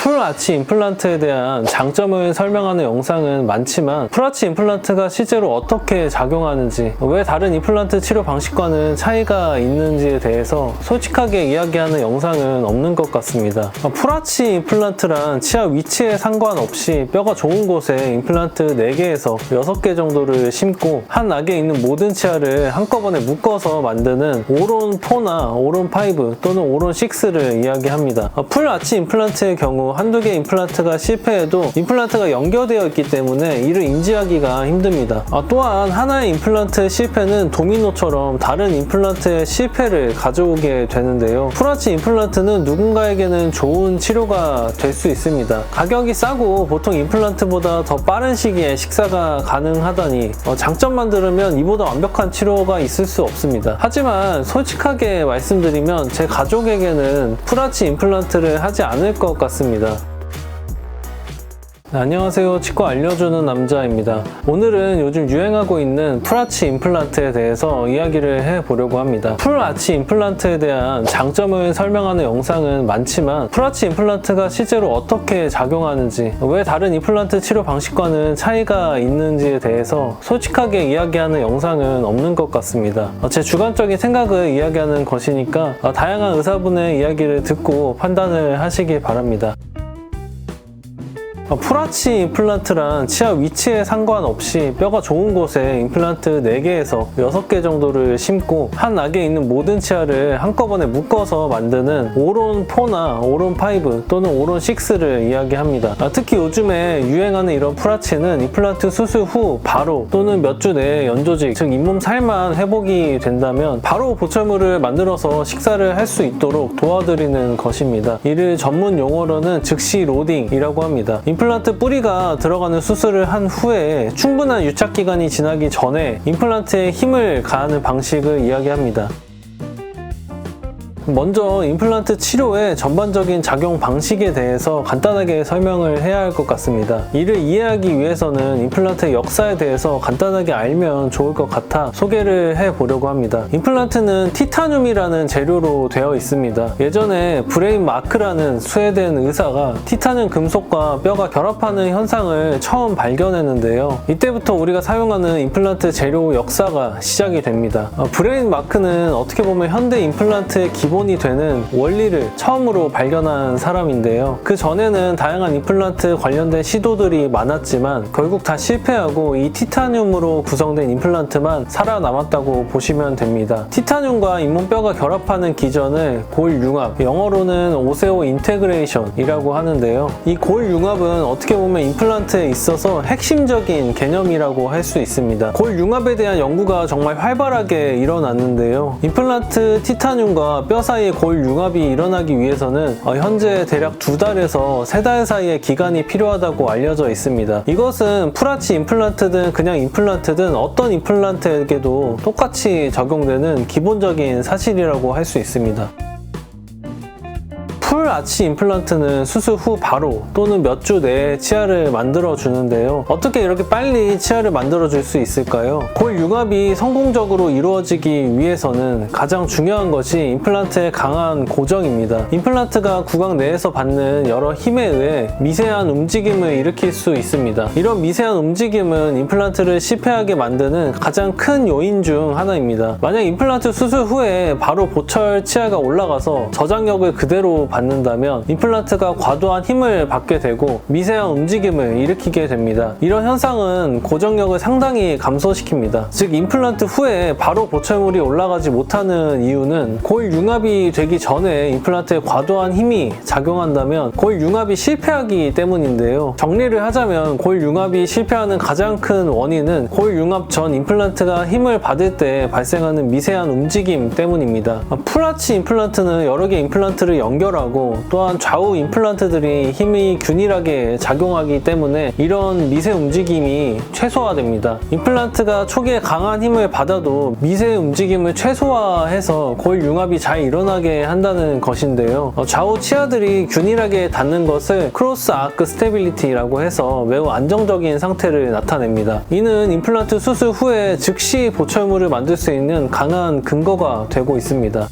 풀아치 임플란트에 대한 장점을 설명하는 영상은 많지만 풀아치 임플란트가 실제로 어떻게 작용하는지, 왜 다른 임플란트 치료 방식과는 차이가 있는지에 대해서 솔직하게 이야기하는 영상은 없는 것 같습니다. 풀아치 임플란트란 치아 위치에 상관없이 뼈가 좋은 곳에 임플란트 4개에서 6개 정도를 심고 한 악에 있는 모든 치아를 한꺼번에 묶어서 만드는 오론 4나 오론 5 또는 오론 6를 이야기합니다. 풀아치 임플란트의 경우 한두 개 임플란트가 실패해도 임플란트가 연결되어 있기 때문에 이를 인지하기가 힘듭니다. 또한 하나의 임플란트 실패는 도미노처럼 다른 임플란트의 실패를 가져오게 되는데요. 풀아치 임플란트는 누군가에게는 좋은 치료가 될 수 있습니다. 가격이 싸고 보통 임플란트보다 더 빠른 시기에 식사가 가능하다니 장점만 들으면 이보다 완벽한 치료가 있을 수 없습니다. 하지만 솔직하게 말씀드리면 제 가족에게는 풀아치 임플란트를 하지 않을 것 같습니다. 네, 안녕하세요. 치과 알려주는 남자입니다. 오늘은 요즘 유행하고 있는 풀아치 임플란트에 대해서 이야기를 해보려고 합니다. 풀아치 임플란트에 대한 장점을 설명하는 영상은 많지만 풀아치 임플란트가 실제로 어떻게 작용하는지, 왜 다른 임플란트 치료 방식과는 차이가 있는지에 대해서 솔직하게 이야기하는 영상은 없는 것 같습니다. 제 주관적인 생각을 이야기하는 것이니까 다양한 의사분의 이야기를 듣고 판단을 하시기 바랍니다. 풀아치 임플란트란 치아 위치에 상관없이 뼈가 좋은 곳에 임플란트 4개에서 6개 정도를 심고 한 악에 있는 모든 치아를 한꺼번에 묶어서 만드는 오론 4나 오론 5 또는 오론 6를 이야기합니다. 특히 요즘에 유행하는 이런 풀아치는 임플란트 수술 후 바로 또는 몇 주 내에 연조직, 즉 잇몸 살만 회복이 된다면 바로 보철물을 만들어서 식사를 할 수 있도록 도와드리는 것입니다. 이를 전문 용어로는 즉시 로딩이라고 합니다. 임플란트 뿌리가 들어가는 수술을 한 후에 충분한 유착 기간이 지나기 전에 임플란트에 힘을 가하는 방식을 이야기합니다. 먼저 임플란트 치료의 전반적인 작용 방식에 대해서 간단하게 설명을 해야 할 것 같습니다. 이를 이해하기 위해서는 임플란트의 역사에 대해서 간단하게 알면 좋을 것 같아 소개를 해보려고 합니다. 임플란트는 티타늄이라는 재료로 되어 있습니다. 예전에 브레인 마크라는 스웨덴 의사가 티타늄 금속과 뼈가 결합하는 현상을 처음 발견했는데요. 이때부터 우리가 사용하는 임플란트 재료 역사가 시작이 됩니다. 브레인 마크는 어떻게 보면 현대 임플란트의 기본이 되는 원리를 처음으로 발견한 사람인데요. 그 전에는 다양한 임플란트 관련된 시도들이 많았지만 결국 다 실패하고 이 티타늄으로 구성된 임플란트만 살아남았다고 보시면 됩니다. 티타늄과 잇몸뼈가 결합하는 기전을 골융합, 영어로는 오세오 인테그레이션이라고 하는데요. 이 골융합은 어떻게 보면 임플란트에 있어서 핵심적인 개념이라고 할 수 있습니다. 골융합에 대한 연구가 정말 활발하게 일어났는데요. 임플란트 티타늄과 뼈 사이에 골융합이 일어나기 위해서는 현재 대략 2달에서 3달 사이의 기간이 필요하다고 알려져 있습니다. 이것은 풀아치 임플란트든 그냥 임플란트든 어떤 임플란트에게도 똑같이 적용되는 기본적인 사실이라고 할 수 있습니다. 풀아치 임플란트는 수술 후 바로 또는 몇 주 내에 치아를 만들어 주는데요. 어떻게 이렇게 빨리 치아를 만들어 줄 수 있을까요? 골융합이 성공적으로 이루어지기 위해서는 가장 중요한 것이 임플란트의 강한 고정입니다. 임플란트가 구강 내에서 받는 여러 힘에 의해 미세한 움직임을 일으킬 수 있습니다. 이런 미세한 움직임은 임플란트를 실패하게 만드는 가장 큰 요인 중 하나입니다. 만약 임플란트 수술 후에 바로 보철 치아가 올라가서 저장력을 그대로 받는다면 임플란트가 과도한 힘을 받게 되고 미세한 움직임을 일으키게 됩니다. 이런 현상은 고정력을 상당히 감소시킵니다. 즉 임플란트 후에 바로 보철물이 올라가지 못하는 이유는 골융합이 되기 전에 임플란트에 과도한 힘이 작용한다면 골융합이 실패하기 때문인데요. 정리를 하자면 골융합이 실패하는 가장 큰 원인은 골융합 전 임플란트가 힘을 받을 때 발생하는 미세한 움직임 때문입니다. 풀아치 임플란트는 여러 개 임플란트를 연결하고 또한 좌우 임플란트들이 힘이 균일하게 작용하기 때문에 이런 미세 움직임이 최소화됩니다. 임플란트가 초기에 강한 힘을 받아도 미세 움직임을 최소화해서 골융합이 잘 일어나게 한다는 것인데요. 좌우 치아들이 균일하게 닿는 것을 크로스 아크 스테빌리티라고 해서 매우 안정적인 상태를 나타냅니다. 이는 임플란트 수술 후에 즉시 보철물을 만들 수 있는 강한 근거가 되고 있습니다.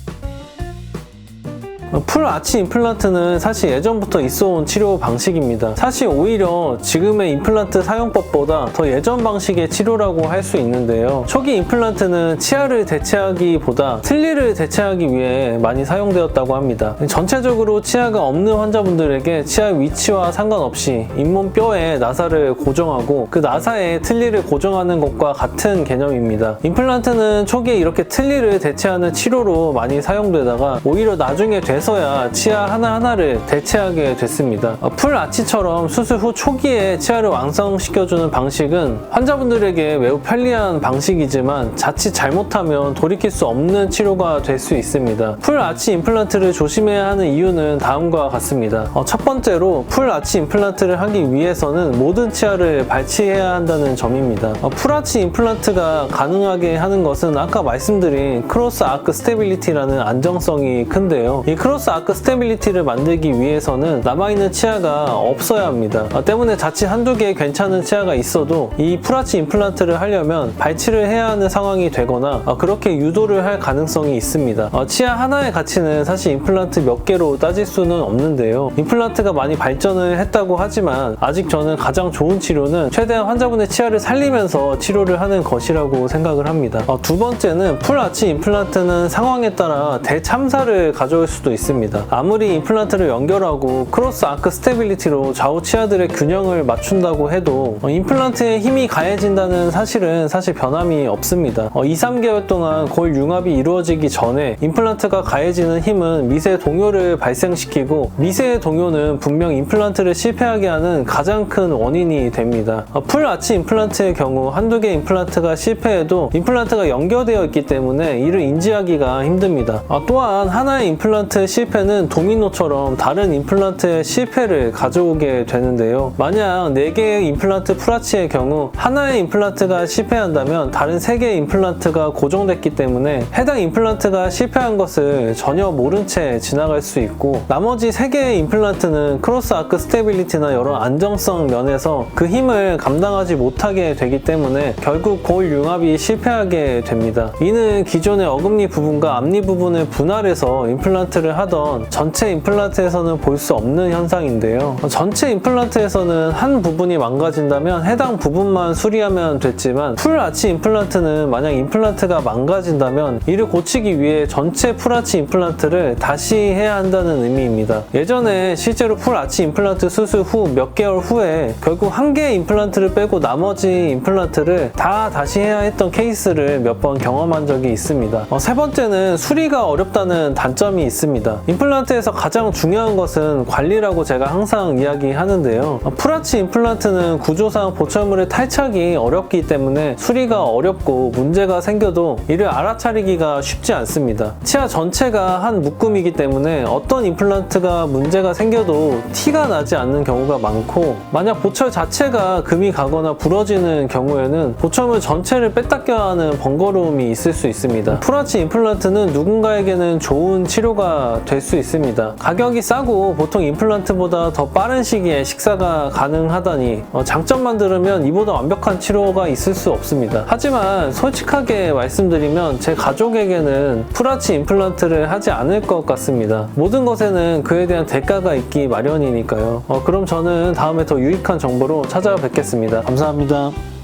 풀 아치 임플란트는 사실 예전부터 있어온 치료 방식입니다. 사실 오히려 지금의 임플란트 사용법보다 더 예전 방식의 치료라고 할 수 있는데요. 초기 임플란트는 치아를 대체하기보다 틀니를 대체하기 위해 많이 사용되었다고 합니다. 전체적으로 치아가 없는 환자분들에게 치아 위치와 상관없이 잇몸 뼈에 나사를 고정하고 그 나사에 틀니를 고정하는 것과 같은 개념입니다. 임플란트는 초기에 이렇게 틀니를 대체하는 치료로 많이 사용되다가 오히려 나중에 돼서야 치아 하나하나를 대체하게 됐습니다. 풀 아치처럼 수술 후 초기에 치아를 완성시켜주는 방식은 환자분들에게 매우 편리한 방식이지만 자칫 잘못하면 돌이킬 수 없는 치료가 될 수 있습니다. 풀 아치 임플란트를 조심해야 하는 이유는 다음과 같습니다. 첫 번째로 풀 아치 임플란트를 하기 위해서는 모든 치아를 발치해야 한다는 점입니다. 풀 아치 임플란트가 가능하게 하는 것은 아까 말씀드린 크로스 아크 스테빌리티라는 안정성이 큰데요. 이 크로스 아크 스테빌리티를 만들기 위해서는 남아있는 치아가 없어야 합니다. 때문에 자칫 한두 개의 괜찮은 치아가 있어도 이 풀 아치 임플란트를 하려면 발치를 해야 하는 상황이 되거나 그렇게 유도를 할 가능성이 있습니다. 치아 하나의 가치는 사실 임플란트 몇 개로 따질 수는 없는데요. 임플란트가 많이 발전을 했다고 하지만 아직 저는 가장 좋은 치료는 최대한 환자분의 치아를 살리면서 치료를 하는 것이라고 생각을 합니다. 두 번째는 풀 아치 임플란트는 상황에 따라 대참사를 가져올 수도 있습니다. 아무리 임플란트를 연결하고 크로스 아크 스테빌리티로 좌우 치아들의 균형을 맞춘다고 해도 임플란트의 힘이 가해진다는 사실은 사실 변함이 없습니다. 2-3개월 동안 골 융합이 이루어지기 전에 임플란트가 가해지는 힘은 미세 동요를 발생시키고 미세의 동요는 분명 임플란트를 실패하게 하는 가장 큰 원인이 됩니다. 풀 아치 임플란트의 경우 한두 개 임플란트가 실패해도 임플란트가 연결되어 있기 때문에 이를 인지하기가 힘듭니다. 또한 하나의 임플란트 실패는 도미노처럼 다른 임플란트의 실패를 가져오게 되는데요. 만약 4개의 임플란트 풀 아치의 경우 하나의 임플란트가 실패한다면 다른 3개의 임플란트가 고정됐기 때문에 해당 임플란트가 실패한 것을 전혀 모른 채 지나갈 수 있고 나머지 3개의 임플란트는 크로스 아크 스테빌리티나 여러 안정성 면에서 그 힘을 감당하지 못하게 되기 때문에 결국 골 융합이 실패하게 됩니다. 이는 기존의 어금니 부분과 앞니 부분을 분할해서 임플란트를 하던 전체 임플란트에서는 볼 수 없는 현상인데요. 전체 임플란트에서는 한 부분이 망가진다면 해당 부분만 수리하면 됐지만 풀 아치 임플란트는 만약 임플란트가 망가진다면 이를 고치기 위해 전체 풀 아치 임플란트를 다시 해야 한다는 의미입니다. 예전에 실제로 풀 아치 임플란트 수술 후 몇 개월 후에 결국 한 개의 임플란트를 빼고 나머지 임플란트를 다 다시 해야 했던 케이스를 몇 번 경험한 적이 있습니다. 세 번째는 수리가 어렵다는 단점이 있습니다. 임플란트에서 가장 중요한 것은 관리라고 제가 항상 이야기하는데요. 풀 아치 임플란트는 구조상 보철물의 탈착이 어렵기 때문에 수리가 어렵고 문제가 생겨도 이를 알아차리기가 쉽지 않습니다. 치아 전체가 한 묶음이기 때문에 어떤 임플란트가 문제가 생겨도 티가 나지 않는 경우가 많고 만약 보철 자체가 금이 가거나 부러지는 경우에는 보철물 전체를 뺐다 껴야 하는 번거로움이 있을 수 있습니다. 풀 아치 임플란트는 누군가에게는 좋은 치료가 될 수 있습니다. 가격이 싸고 보통 임플란트보다 더 빠른 시기에 식사가 가능하다니 장점만 들으면 이보다 완벽한 치료가 있을 수 없습니다. 하지만 솔직하게 말씀드리면 제 가족에게는 풀 아치 임플란트를 하지 않을 것 같습니다. 모든 것에는 그에 대한 대가가 있기 마련이니까요. 그럼 저는 다음에 더 유익한 정보로 찾아뵙겠습니다. 감사합니다.